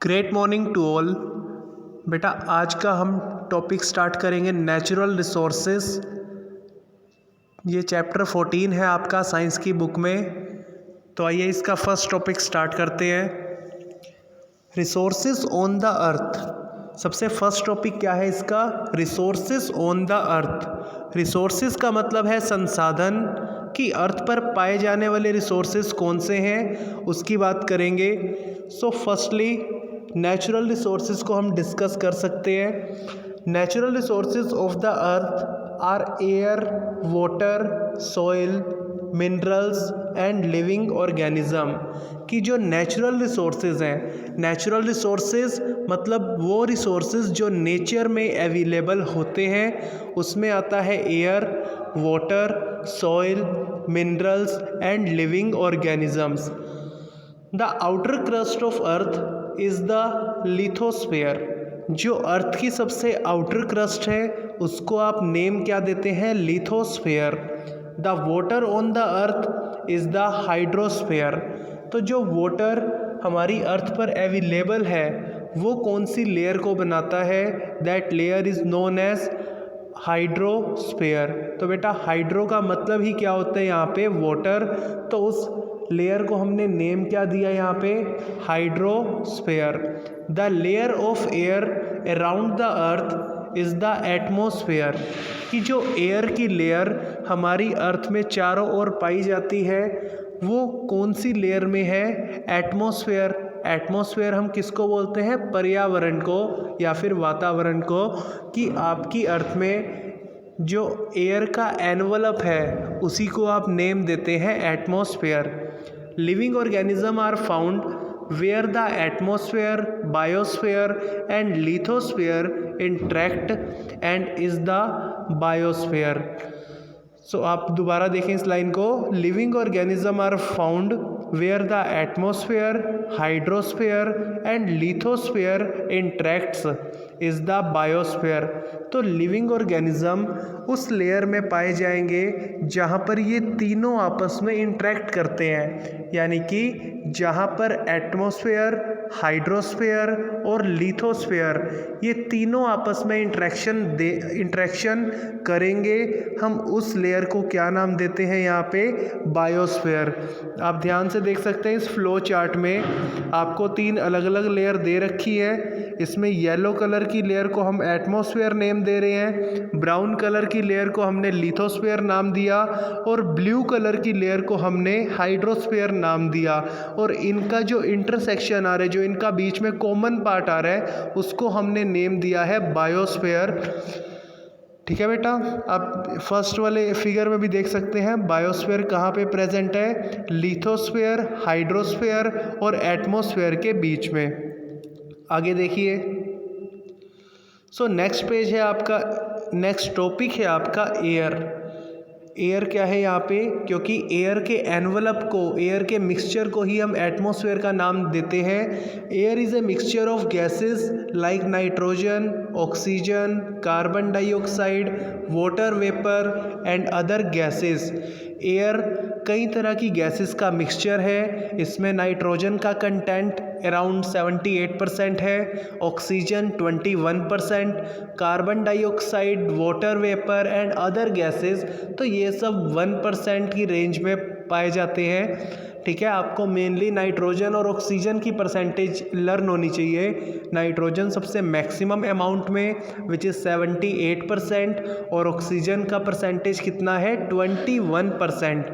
Great morning to all. बेटा आज का हम टॉपिक स्टार्ट करेंगे नेचुरल रिसोर्सेस। ये चैप्टर 14 है आपका साइंस की बुक में। तो आइए इसका फर्स्ट टॉपिक स्टार्ट करते हैं। Resources on the earth. सबसे फर्स्ट टॉपिक क्या है इसका? Resources on the earth. Resources का मतलब है संसाधन कि अर्थ पर पाए जाने वाले रिसोर्सेस कौन से हैं उसकी बात करेंगे। सो फर्स्टली नेचुरल रिसोर्सेज को हम डिस्कस कर सकते हैं। Natural resources of the earth are air, water, soil, minerals and living organism. कि जो नेचुरल रिसोर्सेज हैं, नेचुरल रिसोर्सेज मतलब वो रिसोर्सेज जो नेचर में अवेलेबल होते हैं, उसमें आता है air, water, soil, minerals and living organisms. The outer crust of earth is the lithosphere. जो अर्थ की सबसे आउटर क्रस्ट है उसको आप नेम क्या देते हैं? Lithosphere. The water on the earth is the hydrosphere. तो जो वाटर हमारी अर्थ पर अवेलेबल है वो कौन सी लेयर को बनाता है? That layer is known as hydrosphere. तो बेटा हाइड्रो का मतलब ही क्या होता है यहाँ पे? वाटर। तो उस लेयर को हमने नेम क्या दिया यहाँ पे? Hydrosphere. The layer of air around the earth is the atmosphere. कि जो एयर की लेयर हमारी अर्थ में चारों ओर पाई जाती है वो कौन सी लेयर में है? एटमॉस्फेयर। एटमॉस्फेयर हम किसको बोलते हैं? पर्यावरण को या फिर वातावरण को। कि आपकी अर्थ में जो एयर का एनवलप है उसी को आप नेम देते हैं atmosphere. Living organism are found where the atmosphere, biosphere and lithosphere interact and is the biosphere. So आप दोबारा देखें इस लाइन को। Living organism are found where the atmosphere, hydrosphere and lithosphere interacts is the biosphere. तो living organism उस layer में पाए जाएंगे जहाँ पर ये तीनों आपस में इंटरैक्ट करते हैं, यानी कि जहाँ पर एटमॉस्फेयर, हाइड्रोस्फेयर और लिथोस्फेयर ये तीनों आपस में इंटरेक्शन करेंगे, हम उस लेयर को क्या नाम देते हैं यहाँ पे? बायोस्फेयर। आप ध्यान से देख सकते हैं इस फ्लो चार्ट में आपको तीन अलग अलग लेयर दे रखी है। इसमें येलो कलर की लेयर को हम एटमॉस्फेयर नेम दे रहे हैं, ब्राउन कलर की लेयर को हमने लिथोस्फेयर नाम दिया और ब्लू कलर की लेयर को हमने हाइड्रोस्फेयर नाम दिया। और इनका जो इंटरसेक्शन आ रहा है, जो इनका बीच में कॉमन पार्ट आ रहा है, उसको हमने नेम दिया है बायोस्फेयर। ठीक है बेटा, आप फर्स्ट वाले फिगर में भी देख सकते हैं बायोस्फेयर कहाँ पे प्रेजेंट है? लिथोस्फेयर, हाइड्रोस्फेयर और एटमॉस्फेयर के बीच में। आगे देखिए। सो नेक्स्ट पेज है आपका, नेक्स्ट टॉपिक है आपका एयर। एयर क्या है यहाँ पे? क्योंकि एयर के एनवलप को, एयर के मिक्सचर को ही हम एटमॉस्फेयर का नाम देते हैं। Air is a mixture of gases like nitrogen, oxygen, carbon dioxide, water vapour and other gases. Air कई तरह की गैसेस का मिक्सचर है। इसमें नाइट्रोजन का कंटेंट अराउंड 78% है, oxygen 21%, carbon dioxide, water vapour and other gases तो ये सब 1% की रेंज में पाए जाते हैं। ठीक है, आपको मेनली नाइट्रोजन और ऑक्सीजन की परसेंटेज लर्न होनी चाहिए। नाइट्रोजन सबसे मैक्सिमम अमाउंट में विच इज़ 78% और ऑक्सीजन का परसेंटेज कितना है? 21%।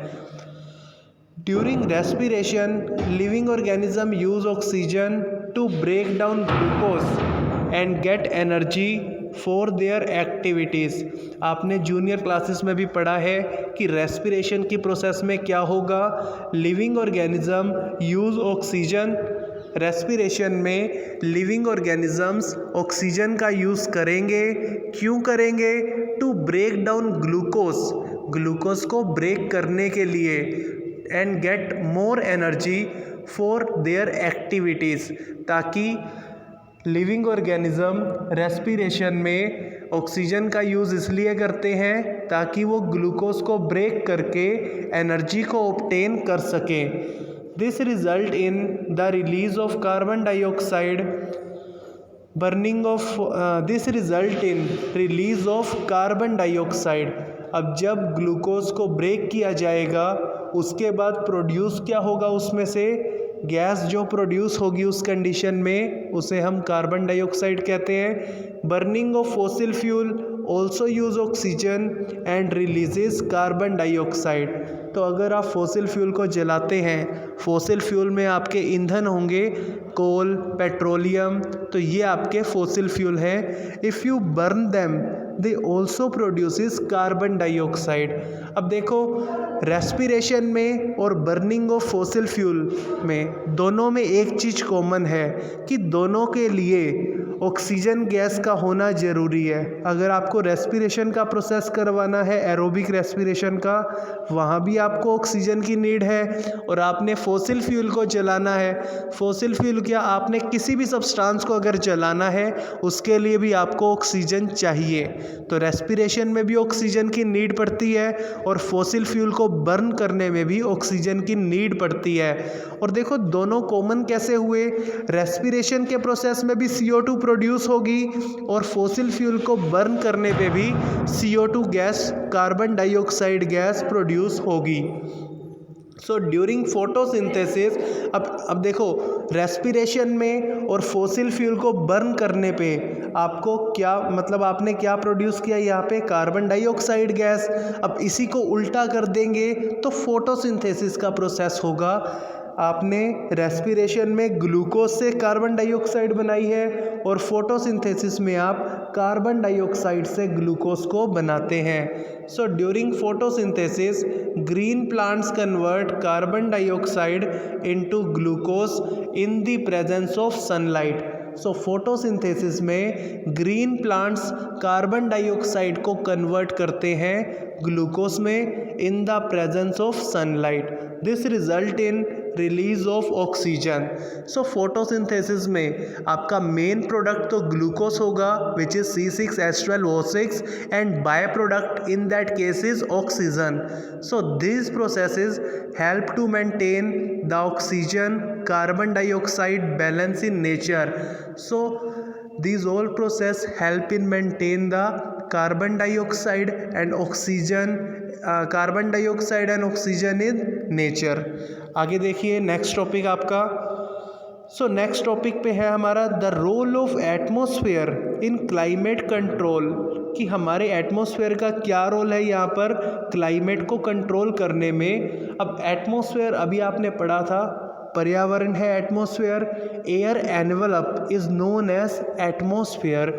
During respiration, living organism use oxygen to break down glucose and get energy for their activities। आपने जूनियर क्लासेस में भी पढ़ा है कि रेस्पिरेशन की प्रोसेस में क्या होगा? Living organism use oxygen. Respiration में लिविंग ऑर्गेनिजम्स ऑक्सीजन का यूज़ करेंगे। क्यों करेंगे? To break down glucose, glucose को ब्रेक करने के लिए, and get more energy for their activities. ताकि लिविंग ऑर्गेनिज्म रेस्पिरेशन में ऑक्सीजन का यूज़ इसलिए करते हैं ताकि वो ग्लूकोज को ब्रेक करके एनर्जी को ऑब्टेन कर सकें। This result in the release of carbon dioxide burning of this result in release of carbon dioxide. अब जब ग्लूकोज को ब्रेक किया जाएगा उसके बाद प्रोड्यूस क्या होगा, उसमें से गैस जो प्रोड्यूस होगी उस कंडीशन में उसे हम कार्बन डाइऑक्साइड कहते हैं। Burning of fossil fuel also use oxygen and releases carbon dioxide. तो अगर आप फॉसिल फ्यूल को जलाते हैं, फॉसिल फ्यूल में आपके ईंधन होंगे कोल, पेट्रोलियम, तो ये आपके फॉसिल फ्यूल हैं। If you burn them they also produces carbon dioxide. अब देखो रेस्पिरेशन में और बर्निंग ऑफ फॉसिल फ्यूल में दोनों में एक चीज़ कॉमन है कि दोनों के लिए ऑक्सीजन गैस का होना ज़रूरी है। अगर आपको रेस्पिरेशन का प्रोसेस करवाना है, एरोबिक रेस्पिरेशन का, वहाँ भी आपको ऑक्सीजन की नीड है। और आपने फॉसिल फ्यूल को जलाना है, फॉसिल फ्यूल क्या, आपने किसी भी सब्सटेंस को अगर जलाना है उसके लिए भी आपको ऑक्सीजन चाहिए। तो रेस्पिरेशन में भी ऑक्सीजन की नीड पड़ती है और फॉसिल फ्यूल को बर्न करने में भी ऑक्सीजन की नीड पड़ती है। और देखो दोनों कॉमन कैसे हुए, रेस्पिरेशन के प्रोसेस में भी CO2 प्रोड्यूस होगी और फॉसिल फ्यूल को बर्न करने पे भी CO2 gas, carbon dioxide gas produce होगी। सो ड्यूरिंग फोटोसिंथेसिस, अब देखो रेस्पिरेशन में और फॉसिल फ्यूल को बर्न करने पे आपको क्या मतलब, आपने क्या प्रोड्यूस किया यहाँ पे, कार्बन डाइऑक्साइड गैस। अब इसी को उल्टा कर देंगे तो फोटोसिंथेसिस का प्रोसेस होगा। आपने रेस्पिरेशन में ग्लूकोज से कार्बन डाइऑक्साइड बनाई है और फोटोसिंथेसिस में आप कार्बन डाइऑक्साइड से ग्लूकोज को बनाते हैं। So during photosynthesis green plants convert carbon dioxide into glucose in the presence of sunlight. So photosynthesis में ग्रीन प्लांट्स कार्बन डाइऑक्साइड को कन्वर्ट करते हैं ग्लूकोज में in the presence of sunlight. This result in release of oxygen. So photosynthesis में आपका main product तो glucose होगा which is C6H12O6 and byproduct in that case is oxygen. So this processes help to maintain the oxygen carbon dioxide balance in nature. So these all process help in maintain the carbon dioxide and oxygen in nature। आगे देखिए next topic आपका। So next topic पे है हमारा the role of atmosphere in climate control, कि हमारे atmosphere का क्या रोल है यहाँ पर क्लाइमेट को कंट्रोल करने में। अब एटमॉस्फेयर अभी आपने पढ़ा था, पर्यावरण है atmosphere. Air envelope is known as atmosphere.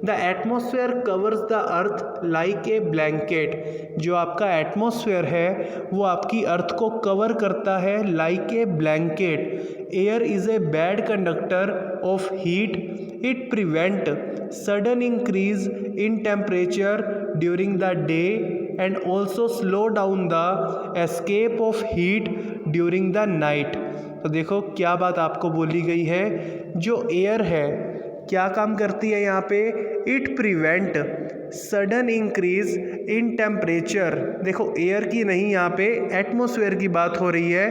The atmosphere covers the earth like a blanket. जो आपका एटमॉस्फेयर है वो आपकी अर्थ को कवर करता है like a blanket. Air is a bad conductor of heat. It prevent sudden increase in temperature during the day and also slow down the escape of heat during the night. तो देखो क्या बात आपको बोली गई है, जो एयर है क्या काम करती है यहाँ पे, it prevent sudden increase in temperature. देखो एयर की नहीं, यहाँ पे एटमॉस्फेयर की बात हो रही है।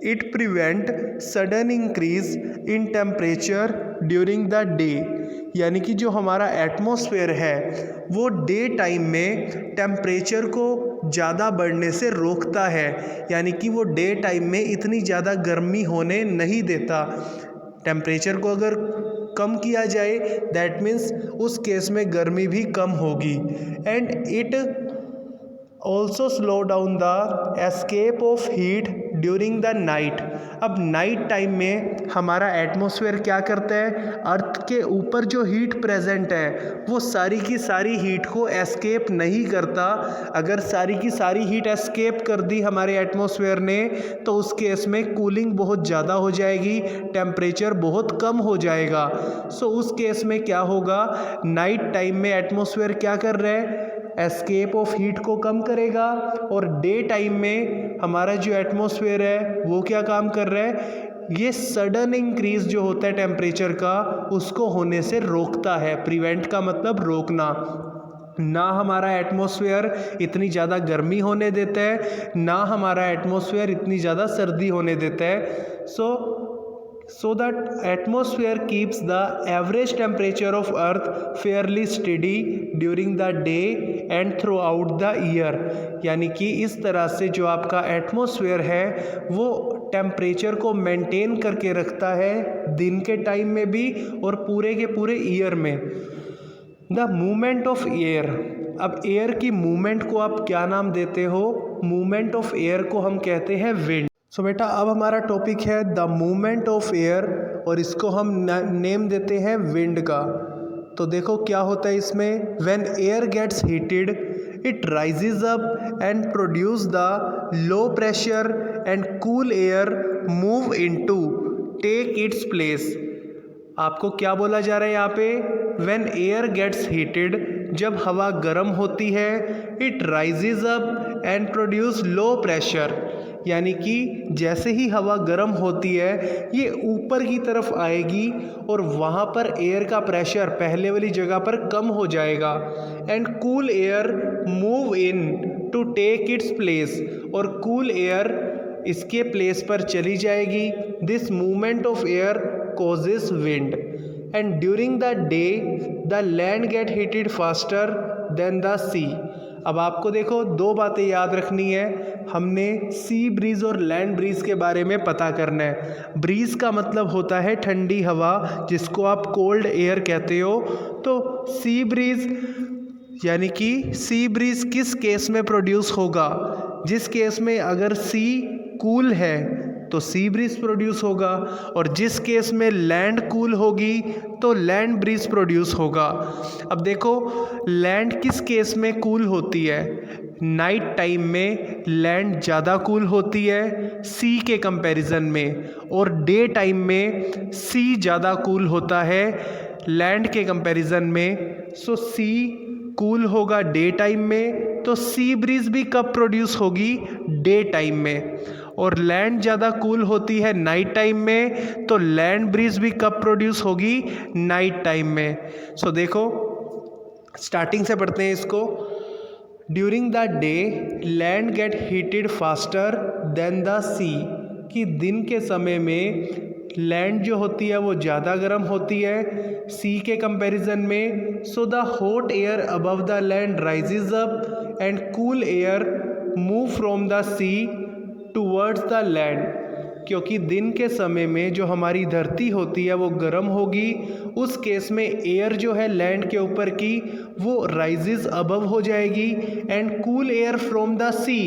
It prevent sudden increase in temperature during the day, यानी कि जो हमारा एटमॉस्फेयर है वो डे टाइम में टेम्परेचर को ज़्यादा बढ़ने से रोकता है, यानी कि वो डे टाइम में इतनी ज़्यादा गर्मी होने नहीं देता। टेम्परेचर को अगर कम किया जाए दैट मीन्स उस केस में गर्मी भी कम होगी। And it also slow down the escape of heat during the night. अब नाइट टाइम में हमारा एटमॉस्फेयर क्या करता है, अर्थ के ऊपर जो हीट प्रेजेंट है वो सारी की सारी हीट को एस्केप नहीं करता। अगर सारी की सारी हीट एस्केप कर दी हमारे एटमॉस्फेयर ने तो उस केस में कूलिंग बहुत ज़्यादा हो जाएगी, टेम्परेचर बहुत कम हो जाएगा। सो उस केस में क्या होगा, नाइट टाइम में एटमॉस्फेयर क्या कर रहा है, एस्केप ऑफ हीट को कम करेगा, और डे टाइम में हमारा जो एटमॉस्फेयर है वो क्या काम कर रहा है, ये सडन इंक्रीज जो होता है टेम्परेचर का उसको होने से रोकता है। प्रिवेंट का मतलब रोकना। ना हमारा एटमॉस्फेयर इतनी ज़्यादा गर्मी होने देता है, ना हमारा एटमॉस्फेयर इतनी ज़्यादा सर्दी होने देता है। So that atmosphere keeps the average temperature of earth Fairlie study during the day and through out the year. यानी कि इस तरह से जो आपका एटमॉस्फेयर है वो टेम्परेचर को मेंटेन करके रखता है दिन के टाइम में भी और पूरे के पूरे ईयर में। द मूवमेंट ऑफ एयर, अब एयर की मूवमेंट को आप क्या नाम देते हो? मूवमेंट ऑफ एयर को हम कहते हैं विंड। सो बेटा अब हमारा टॉपिक है द मूवमेंट ऑफ एयर और इसको हम नेम देते हैं विंड का। तो देखो क्या होता है इसमें, when air gets heated it rises up and produce the low pressure and cool air move into take its place. आपको क्या बोला जा रहा है यहाँ पे? व्हेन एयर गेट्स हीटेड, जब हवा गर्म होती है, it rises up and produce low pressure, यानी कि जैसे ही हवा गर्म होती है ये ऊपर की तरफ आएगी और वहाँ पर एयर का प्रेशर पहले वाली जगह पर कम हो जाएगा। And cool air move in to take its place, और कूल एयर इसके प्लेस पर चली जाएगी। This movement of air causes wind and during the day the land get heated faster than the sea। अब आपको देखो दो बातें याद रखनी है, हमने सी ब्रीज और लैंड ब्रीज के बारे में पता करना है। ब्रीज का मतलब होता है ठंडी हवा जिसको आप कोल्ड एयर कहते हो। तो सी ब्रीज यानी कि सी ब्रीज किस केस में प्रोड्यूस होगा? जिस केस में अगर सी कूल है तो सी ब्रीज प्रोड्यूस होगा, और जिस केस में लैंड कूल होगी तो लैंड ब्रीज प्रोड्यूस होगा। अब देखो लैंड किस केस में कूल होती है? नाइट टाइम में लैंड ज़्यादा कूल होती है सी के कंपैरिजन में, और डे टाइम में सी ज़्यादा कूल होता है लैंड के कंपैरिजन में। सो सी कूल होगा डे टाइम में, तो सी ब्रीज भी कब प्रोड्यूस होगी? डे टाइम में। और लैंड ज़्यादा कूल होती है नाइट टाइम में, तो लैंड ब्रीज भी कब प्रोड्यूस होगी? नाइट टाइम में। सो देखो स्टार्टिंग से पढ़ते हैं इसको। During the day land get heated faster than the sea, कि दिन के समय में लैंड जो होती है वो ज़्यादा गर्म होती है सी के कंपैरिजन में। So the hot air above the land rises up and cool air move from the sea towards the land, क्योंकि दिन के समय में जो हमारी धरती होती है वो गर्म होगी, उस केस में एयर जो है लैंड के ऊपर की वो राइजेज अबव हो जाएगी। And cool air from the sea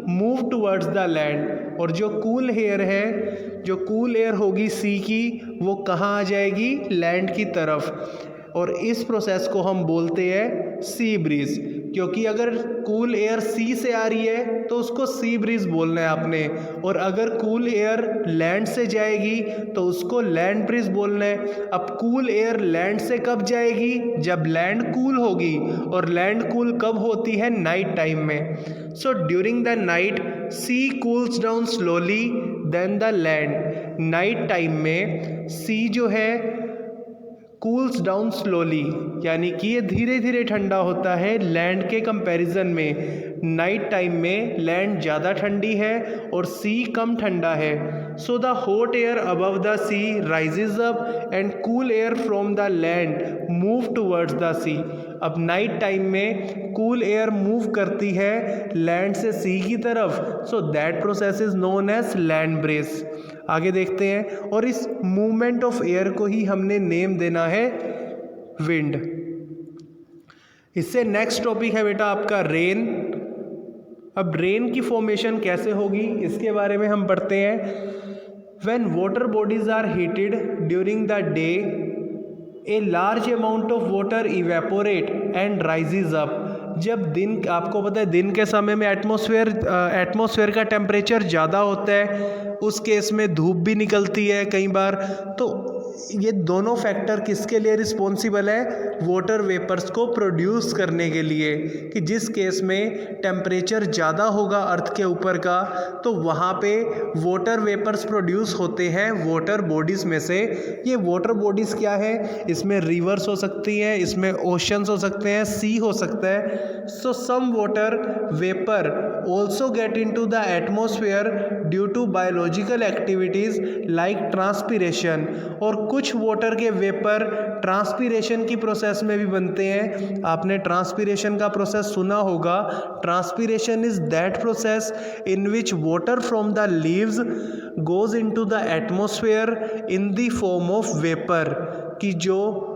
move towards the land, और जो कूल एयर है, जो कूल एयर होगी सी की, वो कहाँ आ जाएगी? लैंड की तरफ। और इस प्रोसेस को हम बोलते हैं सी ब्रीज, क्योंकि अगर कूल एयर सी से आ रही है तो उसको सी ब्रीज बोलना है आपने, और अगर कूल एयर लैंड से जाएगी तो उसको लैंड ब्रीज बोलना है। अब कूल एयर लैंड से कब जाएगी? जब लैंड कूल होगी, और लैंड कूल कब होती है? नाइट टाइम में। So during the night sea cools down slowly then the land. Night time में सी जो है कूल्स डाउन स्लोली, यानी कि ये धीरे धीरे ठंडा होता है लैंड के कंपैरिजन में। नाइट टाइम में लैंड ज़्यादा ठंडी है और सी कम ठंडा है। So the hot air above the sea rises up and cool air from the land move towards the sea. अब नाइट टाइम में कूल एयर मूव करती है लैंड से सी की तरफ, so that process is known as land breeze. आगे देखते हैं, और इस मूवमेंट ऑफ एयर को ही हमने नेम देना है विंड। इससे नेक्स्ट टॉपिक है बेटा आपका रेन। अब रेन की फॉर्मेशन कैसे होगी इसके बारे में हम पढ़ते हैं। When water bodies are heated during the day a large amount of water evaporate and rises up. जब दिन, आपको पता है दिन के समय में एटमॉस्फेयर का टेम्परेचर ज़्यादा होता है, उस केस में धूप भी निकलती है कई बार, तो ये दोनों फैक्टर किसके लिए रिस्पॉन्सिबल है? वाटर वेपर्स को प्रोड्यूस करने के लिए, कि जिस केस में टेम्परेचर ज़्यादा होगा अर्थ के ऊपर का तो वहाँ पे वाटर वेपर्स प्रोड्यूस होते हैं वाटर बॉडीज़ में से। ये वाटर बॉडीज़ क्या है? इसमें रिवर्स हो सकती हैं, इसमें ओशंस हो सकते हैं, सी हो सकता है। So some water vapour also get into the atmosphere due to biological activities like transpiration. और कुछ वाटर के वेपर ट्रांसपीरेशन की प्रोसेस में भी बनते हैं। आपने ट्रांसपीरेशन का प्रोसेस सुना होगा। Transpiration is that process in which water from the leaves goes into the atmosphere in the form of vapour. कि जो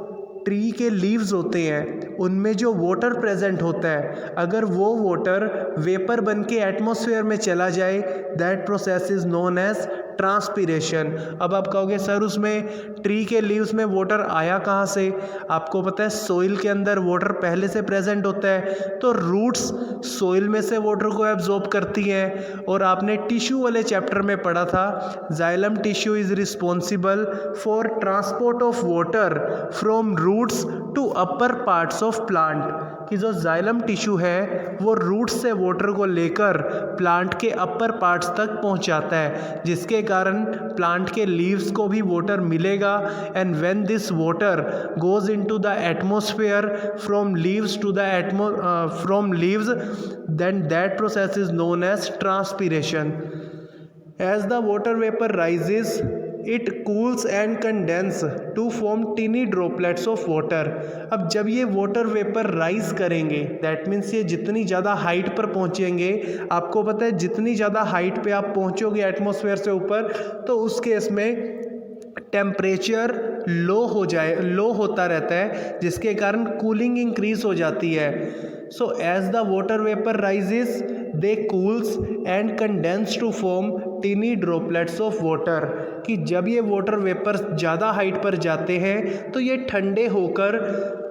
ट्री के लीव्स होते हैं उनमें जो वाटर प्रेजेंट होता है, अगर वो वाटर वेपर बन के एटमॉस्फेयर में चला जाए, that process is known as transpiration. अब आप कहोगे सर उसमें ट्री के लीव्स में वाटर आया कहाँ से? आपको पता है सॉइल के अंदर वाटर पहले से प्रेजेंट होता है, तो रूट्स सॉइल में से वाटर को एब्जॉर्ब करती हैं। और आपने टिश्यू वाले चैप्टर में पढ़ा था, xylem tissue is responsible for transport of water from roots to upper parts of plant. कि जो जाइलम टिश्यू है वो रूट्स से वाटर को लेकर प्लांट के अपर पार्ट्स तक पहुंचाता है, जिसके कारण प्लांट के लीव्स को भी वाटर मिलेगा। And when this water goes into the atmosphere from leaves to the from leaves, then that process is known as transpiration. As the water vapour rises it cools and condense to form tiny droplets of water. अब जब ये water vapour rise करेंगे, दैट मीन्स ये जितनी ज़्यादा height पर पहुँचेंगे, आपको पता है जितनी ज़्यादा हाइट पे आप पहुँचोगे एटमॉस्फेयर से ऊपर, तो उस केस में टेम्परेचर लो होता रहता है, जिसके कारण कूलिंग इंक्रीज हो जाती है। So as the water vapour rises they cools and condense to form tiny droplets of water. कि जब ये वाटर वेपर ज़्यादा हाइट पर जाते हैं तो ये ठंडे होकर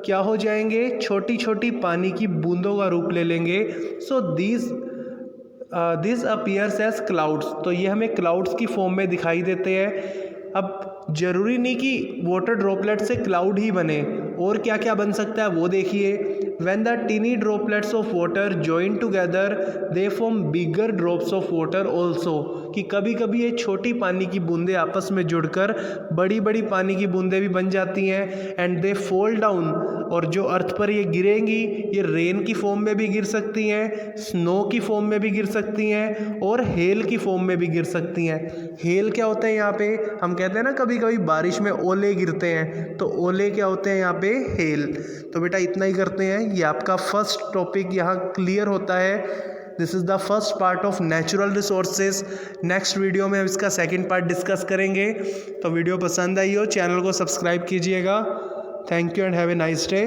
क्या हो जाएंगे? छोटी छोटी पानी की बूंदों का रूप ले लेंगे। So this appears as clouds. तो ये हमें क्लाउड्स की फॉर्म में दिखाई देते हैं। अब ज़रूरी नहीं कि वाटर ड्रॉपलेट से क्लाउड ही बने, और क्या क्या बन सकता है वो देखिए। When the teeny droplets of water join together, they form bigger drops of water also। कि कभी कभी ये छोटी पानी की बूंदें आपस में जुड़कर बड़ी बड़ी पानी की बूंदें भी बन जाती हैं। एंड दे फॉल डाउन, और जो अर्थ पर ये गिरेंगी ये रेन की फॉर्म में भी गिर सकती हैं, स्नो की फॉर्म में भी गिर सकती हैं, और हेल की फॉर्म में भी गिर सकती हैं। हेल क्या होता है? यहाँ पे हम कहते हैं ना कभी कभी बारिश में ओले गिरते हैं, तो ओले क्या होते हैं यहाँ पे? हेल। तो बेटा इतना ही करते हैं, ये आपका फर्स्ट टॉपिक यहाँ क्लियर होता है। This is the first part of natural resources. Next video में हम इसका सेकंड पार्ट डिस्कस करेंगे। तो वीडियो पसंद आई हो चैनल को सब्सक्राइब कीजिएगा। Thank you and have a nice day.